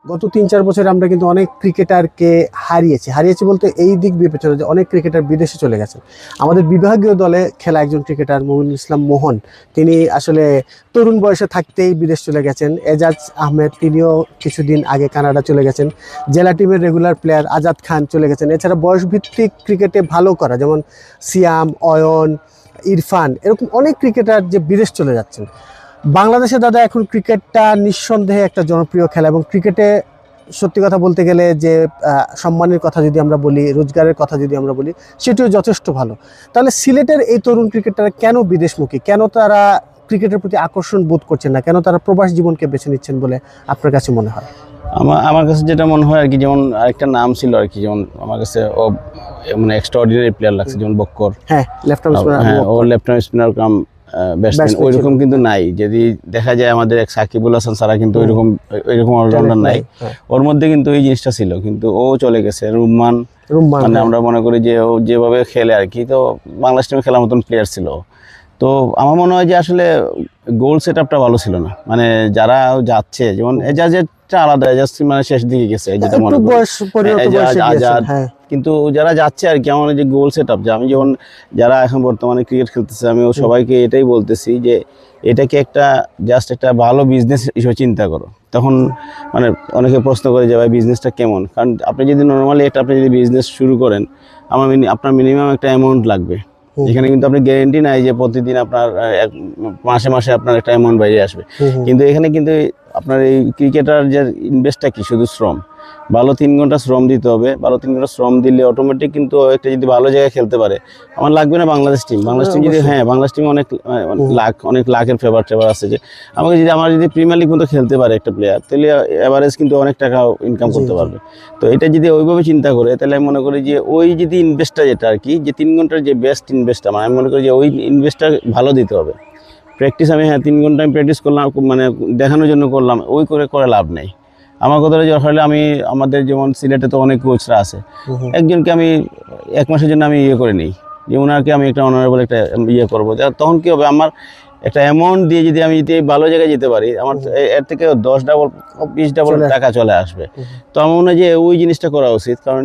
গত ৩-৪ বছরে আমরা কিন্তু অনেক ক্রিকেটারকে হারিয়েছি বলতে এই দিক বিবেচনা যে অনেক ক্রিকেটার বিদেশে চলে গেছেন। আমাদের বিভাগীয় দলে খেলা একজন ক্রিকেটার মমিনুল ইসলাম মোহন, তিনি আসলে তরুণ বয়সে থাকতেই বিদেশ চলে গেছেন। এজাজ আহমেদ, তিনিও কিছুদিন আগে কানাডা চলে গেছেন। জেলা টিমের রেগুলার প্লেয়ার আজাদ খান চলে গেছেন। এছাড়া বয়সভিত্তিক ক্রিকেটে ভালো করা যেমন সিয়াম, অয়ন, ইরফান, এরকম অনেক ক্রিকেটার যে বিদেশ চলে যাচ্ছেন। বাংলাদেশে দাদা এখন ক্রিকেটটা নিঃসন্দেহে একটা জনপ্রিয় খেলা, এবং ক্রিকেটে সত্যি কথা বলতে গেলে যে সম্মানের কথা যদি আমরা বলি, রোজগারের কথা যদি আমরা বলি, সেটিও যথেষ্ট ভালো। তাহলে সিলেটের এই তরুণ ক্রিকেটাররা কেন বিদেশমুখী, কেন তারা ক্রিকেটের প্রতি আকর্ষণ বোধ করছেন না, কেন তারা প্রবাস জীবনকে বেছে নিচ্ছেন বলে আপনার কাছে মনে হয়? আমার কাছে যেটা মনে হয় আর কি, যেমন আরেকটা নাম ছিল আর কি, যেমন আমার কাছে ও মানে এক্সট্রাঅর্ডিনারি প্লেয়ার লাগছে, যেমন বক্কর। হ্যাঁ, লেফট আর্ম স্পিনার। হ্যাঁ, ও left arm spinner cum batsman, ওইরকম কিন্তু নাই। যদি দেখা যায় আমাদের এক সাকিবুল হাসান ছাড়া কিন্তু ওইরকম অলরাউন্ডার নাই। ওর মধ্যে কিন্তু এই জিনিসটা ছিল, কিন্তু ও চলে গেছে। রুম্মান মানে আমরা মনে করি যে ও যেভাবে খেলে আর কি, তো বাংলাদেশ টিমে খেলার মতন প্লেয়ার ছিল। তো আমার মনে হয় যে আসলে গোল সেট আপটা ভালো ছিল না। মানে যারা যাচ্ছে, যেমন এজাজেরটা আলাদা, এজাজ মানে শেষ দিকে গেছে, যেটা মনে করি আজাদ। কিন্তু যারা যাচ্ছে আর কি, আমার যে গোল সেট আপ, যে আমি যেমন যারা এখন বর্তমানে ক্রিকেট খেলতেছে, আমি ও সবাইকে এটাই বলতেছি যে এটাকে একটা জাস্ট একটা ভালো বিজনেস হিসেবে চিন্তা করো। তখন মানে অনেকে প্রশ্ন করে যে ভাই বিজনেসটা কেমন, কারণ আপনি যদি নর্মালি আপনি যদি বিজনেস শুরু করেন, আপনার মিনিমাম একটা অ্যামাউন্ট লাগবে। এখানে কিন্তু আপনি গ্যারেন্টি নাই যে প্রতিদিন আপনার মাসে মাসে আপনার একটা অ্যামাউন্ট বাইরে আসবে। কিন্তু এখানে কিন্তু আপনার এই ক্রিকেটার যে ইনভেস্টটা কি, শুধু শ্রম। ভালো 3 ঘন্টা শ্রম দিতে হবে। ভালো 3 ঘন্টা শ্রম দিলে অটোমেটিক কিন্তু একটা যদি ভালো জায়গায় খেলতে পারে, আমার লাগবে না বাংলাদেশ টিম যদি, হ্যাঁ বাংলাদেশ টিমে অনেক লাখের ফেভার আছে, যে আমার যদি প্রিমিয়ার লিগ মতো খেলতে পারে একটা প্লেয়ার, তাহলে এভারেজ কিন্তু অনেক টাকা ইনকাম করতে পারবে। তো এটা যদি ওইভাবে চিন্তা করে, তাহলে আমি মনে করি যে ওই যদি ইনভেস্টটা যেটা আর কি, যে 3 ঘন্টার যে বেস্ট ইনভেস্টটা, আমি মনে করি যে ওই ইনভেস্টটা ভালো দিতে হবে। প্র্যাকটিস আমি 3 ঘন্টা আমি প্র্যাকটিস করলাম, মানে দেখানোর জন্য করলাম, ওই করে লাভ নেই। আমার কথাটা যে আসলে আমাদের যেমন সিলেটে তো অনেক কোচরা আছে, একজনকে আমি 1 মাসের জন্য আমি করে নিই, যে ওনাকে আমি একটা অনারেবল একটা করবো, তখন কি হবে, আমার একটা অ্যামাউন্ট দিয়ে যদি আমি ভালো জায়গায় যেতে পারি, আমার এর থেকে 10 ডাবল 20 ডাবল টাকা চলে আসবে। তো আমার মনে হয় যে ওই জিনিসটা করা উচিত, কারণ